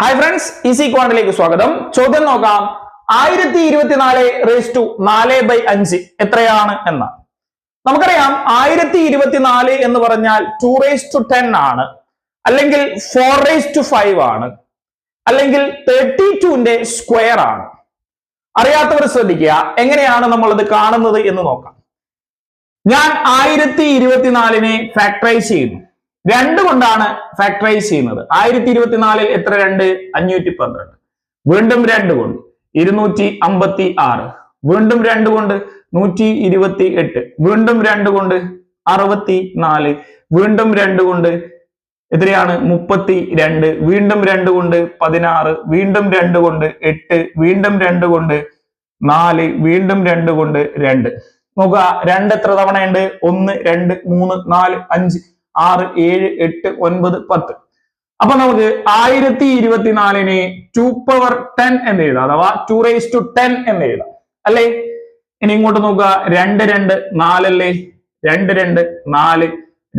Hi friends, easy ക്വാണ്ടിലേക്ക് സ്വാഗതം. ചോദ്യം നോക്കാം. 1024 എത്രയാണ് എന്ന. നമുക്കറിയാം 1024 എന്ന് പറഞ്ഞാൽ 2 ആണ്, അല്ലെങ്കിൽ 4 ആണ്, അല്ലെങ്കിൽ 32ന്റെ സ്ക്വയർ ആണ്. അറിയാത്തവർ ശ്രദ്ധിക്കുക, എങ്ങനെയാണ് നമ്മൾ ഇത് കാണുന്നത് എന്ന് നോക്കാം. ഞാൻ 1024നെ ഫാക്ടറൈസ് ചെയ്യുന്നു. 2 കൊണ്ടാണ് ഫാക്ടറൈസ് ചെയ്യുന്നത്. 1024 എത്ര 2? 512. വീണ്ടും 2 കൊണ്ട് 256. വീണ്ടും 2 കൊണ്ട് 128. വീണ്ടും 2 കൊണ്ട് 64. വീണ്ടും 2 കൊണ്ട് എത്രയാണ്? 32. വീണ്ടും 2 കൊണ്ട് 16. വീണ്ടും 2 കൊണ്ട് 8. വീണ്ടും 2 കൊണ്ട് 4. വീണ്ടും 2 കൊണ്ട് 2. നോക്കുക, 2 എത്ര തവണയുണ്ട്? 1 2 3 4 5 6 7 8 9 10. അപ്പൊ നമുക്ക് 1024നെ 2 എന്ന് എഴുതാം, അഥവാ 2 എന്ന് എഴുതാം അല്ലേ. ഇനി ഇങ്ങോട്ട് നോക്കുക, 2 2 4 അല്ലേ. 2 2 4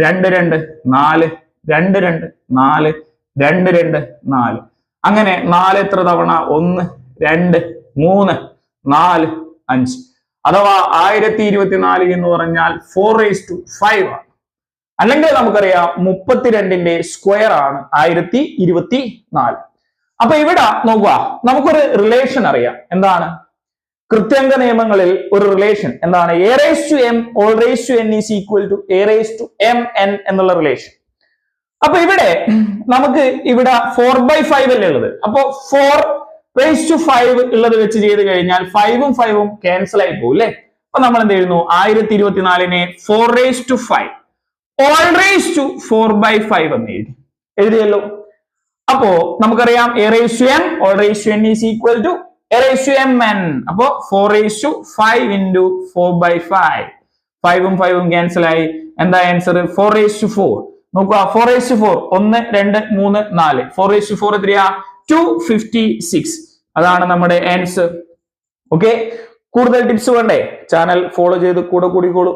2 2 4 2 2 4 2 2 4. അങ്ങനെ 4 എത്ര തവണ? 1 2 3 4 5. അഥവാ 1024 എന്ന് പറഞ്ഞാൽ 4/5 ആണ്. അല്ലെങ്കിൽ നമുക്കറിയാം 32ന്റെ സ്ക്വയർ ആണ് 1024. അപ്പൊ ഇവിടെ നോക്കുക, നമുക്കൊരു റിലേഷൻ അറിയാം. എന്താണ്? കൃത്യംഗ നിയമങ്ങളിൽ ഒരു റിലേഷൻ എന്താണ്? a⁻m n is equal to a⁻mn എന്നുള്ള റിലേഷൻ. അപ്പൊ ഇവിടെ നമുക്ക് ഇവിടെ 4/5 അല്ലേ ഉള്ളത്. അപ്പൊ 4/5 ഉള്ളത് വെച്ച് ചെയ്ത് കഴിഞ്ഞാൽ 5ഉം 5ഉം ക്യാൻസൽ ആയി പോകും അല്ലെ. അപ്പൊ നമ്മൾ എന്ത് എഴുതുന്നു? 1024നെ 4/5 4/5 എന്ന് എഴുതിയല്ലോ. അപ്പോ നമുക്കറിയാം a⁻m n is equal to a⁻mn. അപ്പോ 4/5 into 4/5. 5ഉം 5ഉം ക്യാൻസൽ ആയി. എന്താ ആൻസർ? 4/4. നോക്കുക, 4/4 1 2 3 4. 4/4 എത്രയാ? 256. അതാണ് നമ്മുടെ ആൻസർ. ഓക്കെ, കൂടുതൽ ടിപ്സ് വേണ്ടേ? ചാനൽ ഫോളോ ചെയ്ത് കൂടെ കൂടിക്കോളൂ.